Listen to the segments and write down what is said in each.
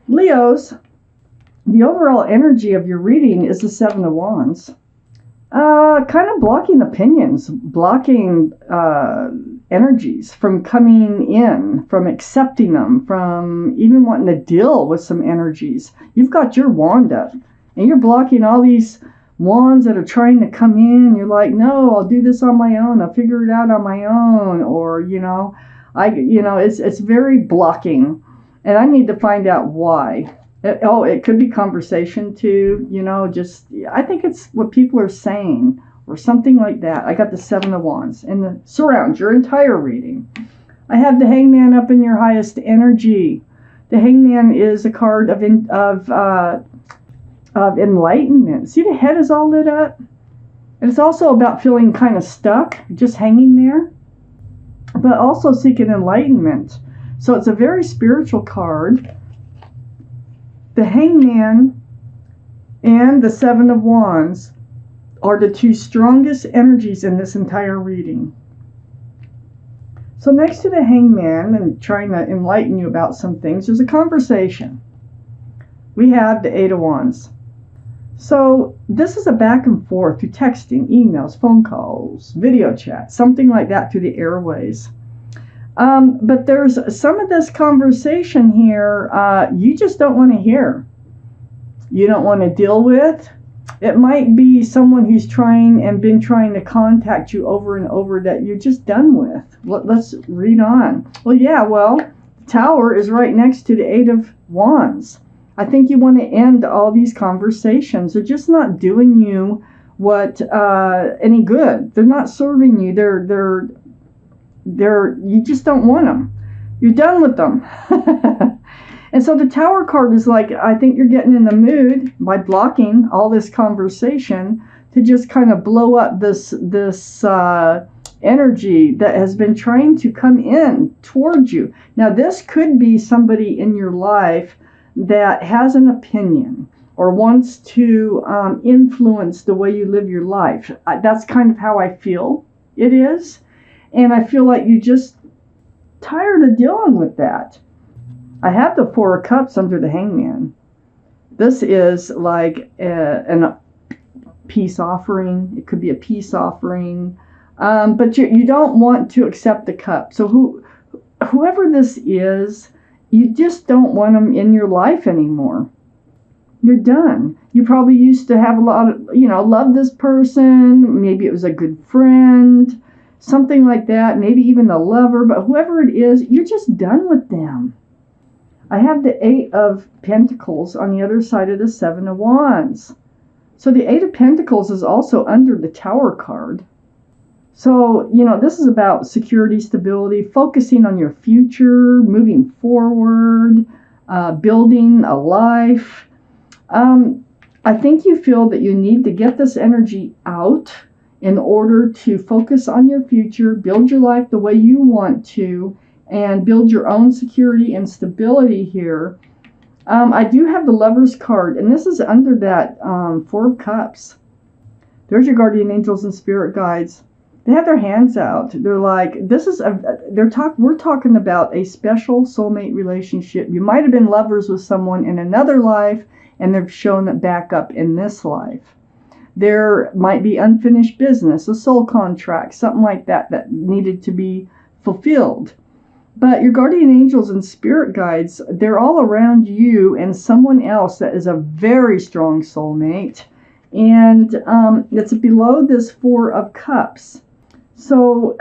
Leos, the overall energy of your reading is the Seven of Wands. Kind of blocking opinions, blocking energies from coming in, from accepting them, from even wanting to deal with some energies. You've got your wand up, and you're blocking all these wands that are trying to come in. You're like, no, I'll do this on my own. I'll figure it out on my own. Or, it's very blocking, and I need to find out why. It could be conversation too, I think it's what people are saying or something like that. I got the Seven of Wands and the surrounds your entire reading. I have the Hangman up in your highest energy. The Hangman is a card of enlightenment. See, the head is all lit up. And it's also about feeling kind of stuck, just hanging there, but also seeking enlightenment. So it's a very spiritual card. The Hangman and the Seven of Wands are the two strongest energies in this entire reading. So next to the Hangman and trying to enlighten you about some things, there's a conversation. We have the Eight of Wands. So this is a back and forth through texting, emails, phone calls, video chat, something like that through the airways. But there's some of this conversation here you just don't want to hear. You don't want to deal with. It might be someone who's been trying to contact you over and over that you're just done with. Let's read on. The Tower is right next to the Eight of Wands. I think you want to end all these conversations. They're just not doing you any good. They're not serving you. You just don't want them. You're done with them. And so the Tower card is like, I think you're getting in the mood by blocking all this conversation to just kind of blow up this energy that has been trying to come in towards you. Now, this could be somebody in your life that has an opinion or wants to influence the way you live your life. That's kind of how I feel it is. And I feel like you're just tired of dealing with that. I have the Four of Cups under the Hangman. This is like a peace offering. It could be a peace offering. But you don't want to accept the cup. So whoever this is, you just don't want them in your life anymore. You're done. You probably used to have a lot of, love this person. Maybe it was a good friend. Something like that, maybe even a lover, but whoever it is, you're just done with them. I have the Eight of Pentacles on the other side of the Seven of Wands. So the Eight of Pentacles is also under the Tower card. So, this is about security, stability, focusing on your future, moving forward, building a life. I think you feel that you need to get this energy out in order to focus on your future, build your life the way you want to, and build your own security and stability here. I do have the Lover's card, and this is under that Four of Cups. There's your guardian angels and spirit guides. They have their hands out. They're like, we're talking about a special soulmate relationship. You might have been lovers with someone in another life, and they've shown it back up in this life. There might be unfinished business, a soul contract, something like that needed to be fulfilled. But your guardian angels and spirit guides, they're all around you and someone else that is a very strong soulmate. And it's below this Four of Cups. So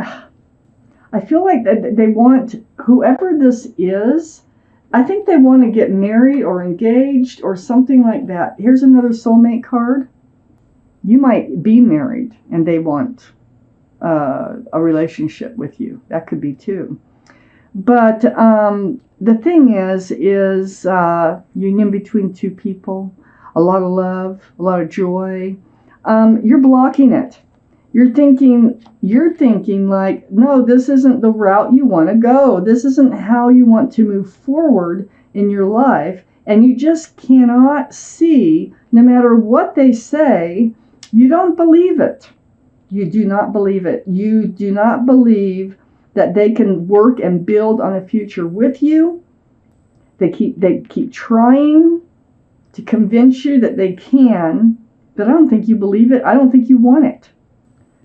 I feel like they want, whoever this is, I think they want to get married or engaged or something like that. Here's another soulmate card. You might be married and they want a relationship with you. That could be too. But the thing is union between two people, a lot of love, a lot of joy. You're blocking it. You're thinking like, no, this isn't the route you want to go. This isn't how you want to move forward in your life. And you just cannot see, no matter what they say, you don't believe it. You do not believe it. You do not believe that they can work and build on a future with you. They keep trying to convince you that they can, but I don't think you believe it. I don't think you want it.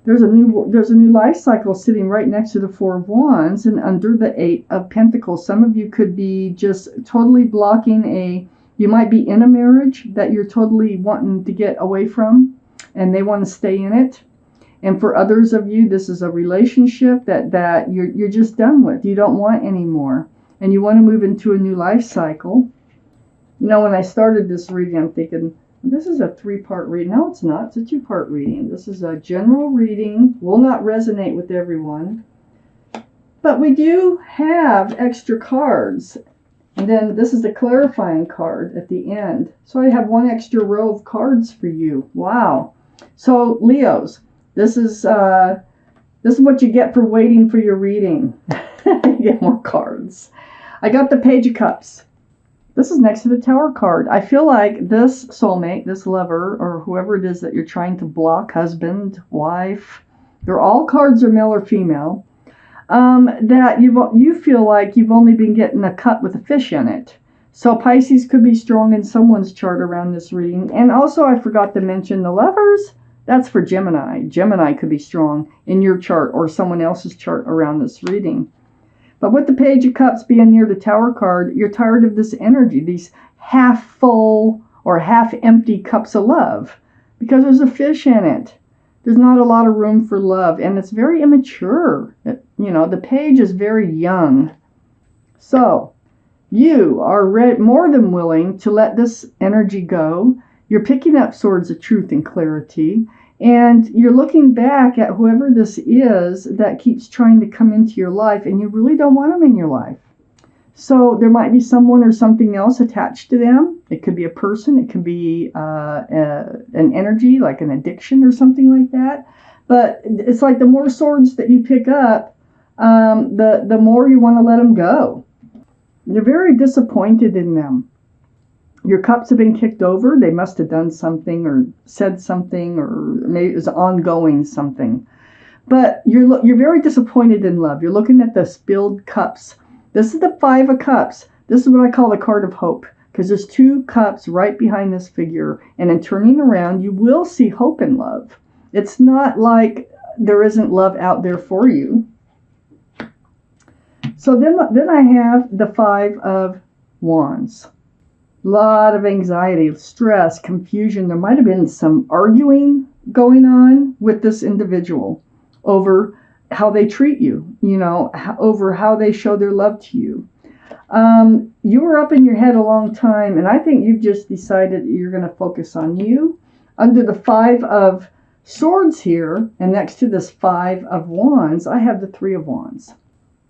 There's a new life cycle sitting right next to the Four of Wands and under the Eight of Pentacles. Some of you could be just totally blocking you might be in a marriage that you're totally wanting to get away from, and they want to stay in it. And for others of you, this is a relationship that you're just done with. You don't want anymore, and you want to move into a new life cycle. You know, when I started this reading, I'm thinking, this is a 3-part reading. No, it's not. It's a 2-part reading. This is a general reading. Will not resonate with everyone. But we do have extra cards. And then this is the clarifying card at the end. So I have 1 extra row of cards for you. Wow. So Leos, this is what you get for waiting for your reading. You get more cards. I got the Page of Cups. This is next to the Tower card. I feel like this soulmate, this lover, or whoever it is that you're trying to block, husband, wife, all cards are male or female, that you feel like you've only been getting a cup with a fish in it. So Pisces could be strong in someone's chart around this reading. And also I forgot to mention the lovers. That's for Gemini. Gemini could be strong in your chart or someone else's chart around this reading. But with the Page of Cups being near the Tower card, you're tired of this energy, these half full or half empty cups of love, because there's a fish in it. There's not a lot of room for love, and it's very immature. The page is very young. So you are more than willing to let this energy go. You're picking up swords of truth and clarity. And you're looking back at whoever this is that keeps trying to come into your life, and you really don't want them in your life. So there might be someone or something else attached to them. It could be a person. It could be an energy, like an addiction or something like that. But it's like the more swords that you pick up, the more you want to let them go. You're very disappointed in them. Your cups have been kicked over. They must have done something or said something, or maybe it was ongoing something. But you're very disappointed in love. You're looking at the spilled cups. This is the 5 of Cups. This is what I call the card of hope, because there's 2 cups right behind this figure. And in turning around, you will see hope in love. It's not like there isn't love out there for you. So then I have the 5 of Wands. Lot of anxiety, stress, confusion. There might have been some arguing going on with this individual over how they treat you, over how they show their love to you. You were up in your head a long time, and I think you've just decided that you're going to focus on you. Under the 5 of Swords here, and next to this 5 of Wands, I have the 3 of Wands.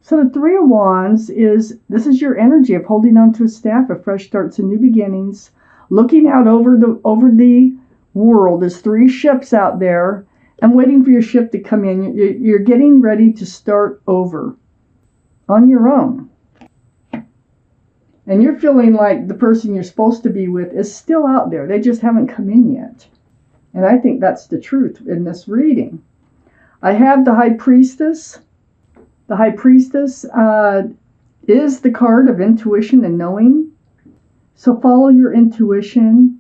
So the 3 of Wands this is your energy of holding on to a staff of fresh starts and new beginnings, looking out over the world. There's 3 ships out there and waiting for your ship to come in. You're getting ready to start over on your own. And you're feeling like the person you're supposed to be with is still out there. They just haven't come in yet. And I think that's the truth in this reading. I have the High Priestess. The High Priestess is the card of intuition and knowing. So follow your intuition.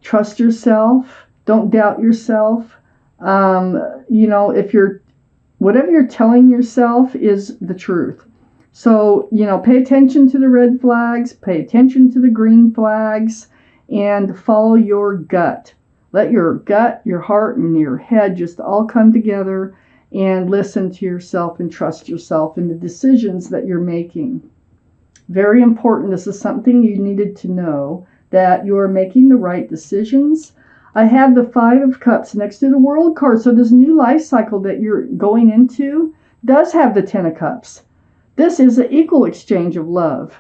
Trust yourself. Don't doubt yourself. Whatever you're telling yourself is the truth. So, pay attention to the red flags. Pay attention to the green flags. And follow your gut. Let your gut, your heart, and your head just all come together and listen to yourself and trust yourself in the decisions that you're making. Very important. This is something you needed to know, that you are making the right decisions. I have the 5 of Cups next to the World card. So this new life cycle that you're going into does have the 10 of Cups. This is an equal exchange of love.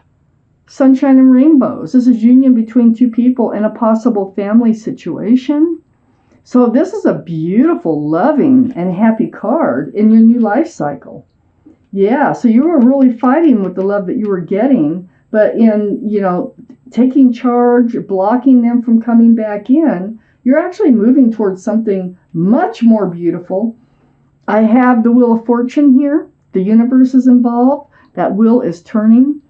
Sunshine and rainbows. This is union between 2 people in a possible family situation. So this is a beautiful, loving, and happy card in your new life cycle. Yeah, so you were really fighting with the love that you were getting, but in, taking charge, blocking them from coming back in, you're actually moving towards something much more beautiful. I have the Wheel of Fortune here. The universe is involved. That wheel is turning.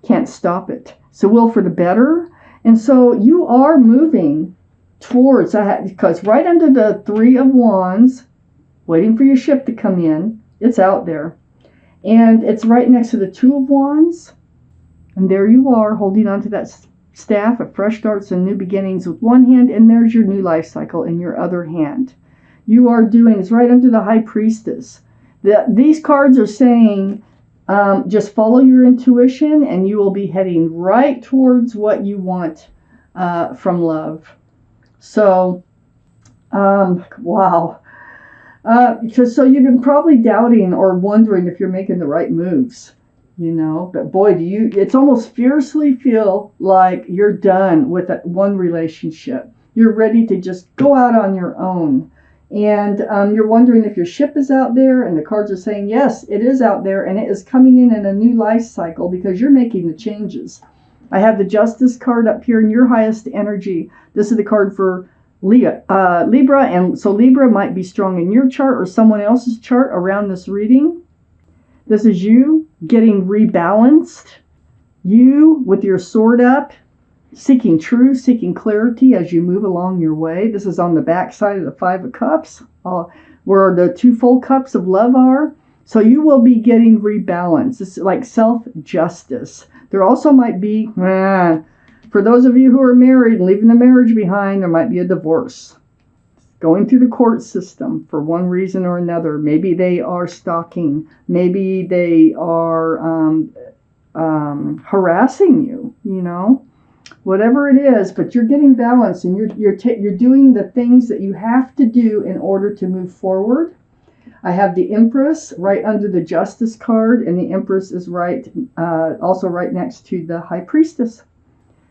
Can't stop it. It's a will for the better. And so you are moving towards that, because right under the Three of Wands, waiting for your ship to come in, it's out there. And it's right next to the Two of Wands. And there you are, holding on to that staff of fresh starts and new beginnings with one hand, and there's your new life cycle in your other hand. You are doing, it's right under the High Priestess. These cards are saying, just follow your intuition and you will be heading right towards what you want from love. So, wow. So you've been probably doubting or wondering if you're making the right moves, you know, but boy, it's almost fiercely feel like you're done with that one relationship. You're ready to just go out on your own. And you're wondering if your ship is out there, and the cards are saying, yes, it is out there, and it is coming in a new life cycle because you're making the changes. I have the Justice card up here in your highest energy. This is the card for Libra, and so Libra might be strong in your chart or someone else's chart around this reading. This is you getting rebalanced. You with your sword up, seeking truth, seeking clarity as you move along your way. This is on the back side of the Five of Cups, where the two full cups of love are. So you will be getting rebalanced. It's like self-justice. There also might be, for those of you who are married and leaving the marriage behind, there might be a divorce. Going through the court system for one reason or another. Maybe they are stalking. Maybe they are harassing you, you know. Whatever it is, but you're getting balanced, and you're doing the things that you have to do in order to move forward. I have the Empress right under the Justice card, and the Empress is also right next to the High Priestess.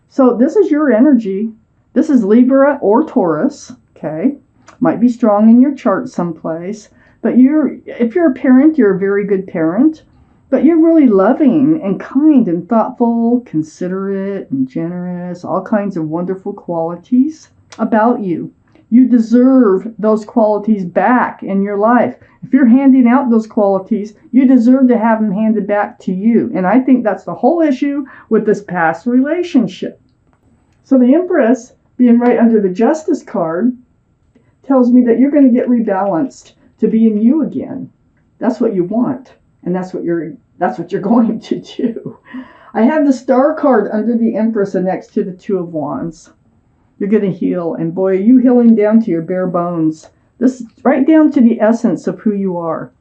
So this is your energy. This is Libra or Taurus, okay? Might be strong in your chart someplace, but if you're a parent, you're a very good parent. But you're really loving and kind and thoughtful, considerate and generous, all kinds of wonderful qualities about you. You deserve those qualities back in your life. If you're handing out those qualities, you deserve to have them handed back to you. And I think that's the whole issue with this past relationship. So the Empress, being right under the Justice card, tells me that you're going to get rebalanced to being you again. That's what you want. And that's what you're going to do. I have the Star card under the Empress and next to the Two of Wands. You're going to heal. And boy, are you healing down to your bare bones. This right down to the essence of who you are.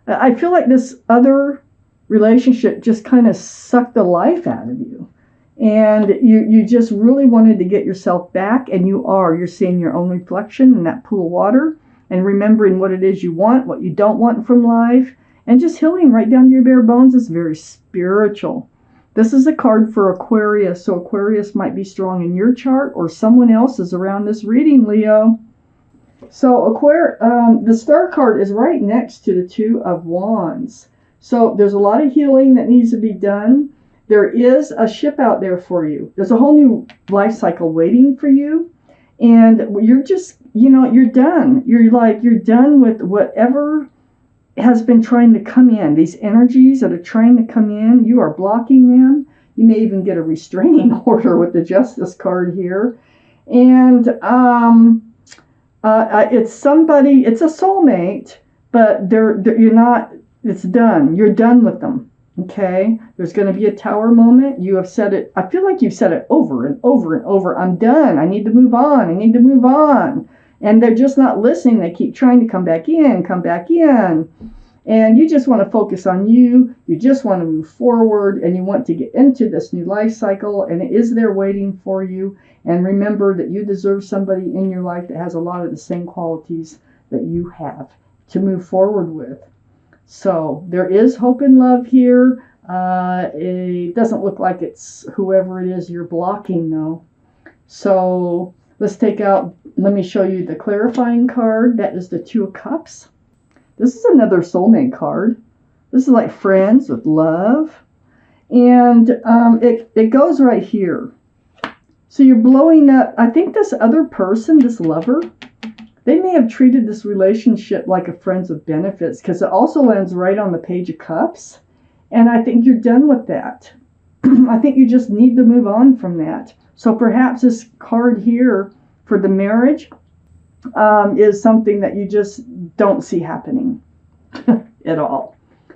I feel like this other relationship just kind of sucked the life out of you. And you just really wanted to get yourself back. And you're seeing your own reflection in that pool of water. And remembering what it is you want, what you don't want from life. And just healing right down to your bare bones is very spiritual. This is a card for Aquarius. So Aquarius might be strong in your chart or someone else's around this reading, Leo. So the Star card is right next to the Two of Wands. So there's a lot of healing that needs to be done. There is a ship out there for you. There's a whole new life cycle waiting for you. And you're just, you're done. You're done with whatever has been trying to come in. These energies that are trying to come in, you are blocking them. You may even get a restraining order with the Justice card here. And it's somebody, it's a soulmate, but you're not, it's done. You're done with them. Okay? There's going to be a Tower moment. You have said it, I feel like you've said it over and over and over. I'm done. I need to move on. I need to move on. And they're just not listening. They keep trying to come back in. And you just want to focus on you. You just want to move forward. And you want to get into this new life cycle. And it is there waiting for you. And remember that you deserve somebody in your life that has a lot of the same qualities that you have to move forward with. So there is hope and love here. It doesn't look like it's whoever it is you're blocking, though. So let me show you the clarifying card. That is the Two of Cups. This is another soulmate card. This is like friends with love. And it goes right here. So you're blowing up. I think this other person, this lover, they may have treated this relationship like a friends with benefits, because it also lands right on the Page of Cups. And I think you're done with that. I think you just need to move on from that. So perhaps this card here for the marriage is something that you just don't see happening at all.